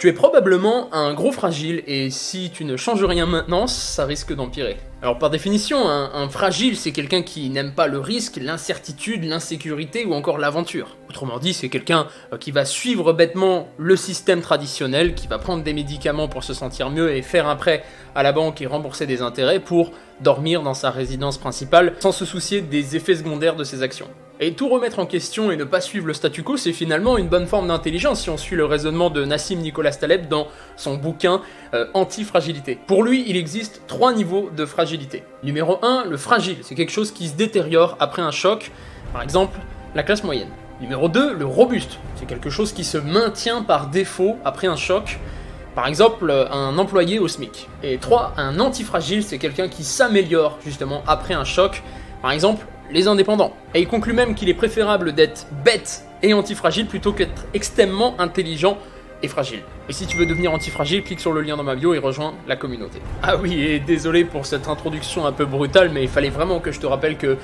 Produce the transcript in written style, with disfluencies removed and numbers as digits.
Tu es probablement un gros fragile et si tu ne changes rien maintenant, ça risque d'empirer. Alors par définition, un fragile c'est quelqu'un qui n'aime pas le risque, l'incertitude, l'insécurité ou encore l'aventure. Autrement dit, c'est quelqu'un qui va suivre bêtement le système traditionnel, qui va prendre des médicaments pour se sentir mieux et faire un prêt à la banque et rembourser des intérêts pour dormir dans sa résidence principale sans se soucier des effets secondaires de ses actions. Et tout remettre en question et ne pas suivre le statu quo, c'est finalement une bonne forme d'intelligence si on suit le raisonnement de Nassim Nicolas Taleb dans son bouquin Anti-fragilité. Pour lui, il existe 3 niveaux de fragilité. Numéro 1, le fragile, c'est quelque chose qui se détériore après un choc, par exemple la classe moyenne. Numéro 2, le robuste, c'est quelque chose qui se maintient par défaut après un choc, par exemple un employé au SMIC. Et 3, un antifragile, c'est quelqu'un qui s'améliore justement après un choc, par exemple les indépendants. Et il conclut même qu'il est préférable d'être bête et antifragile plutôt qu'être extrêmement intelligent et fragile. Et si tu veux devenir antifragile, clique sur le lien dans ma bio et rejoins la communauté. Ah oui, et désolé pour cette introduction un peu brutale, mais il fallait vraiment que je te rappelle que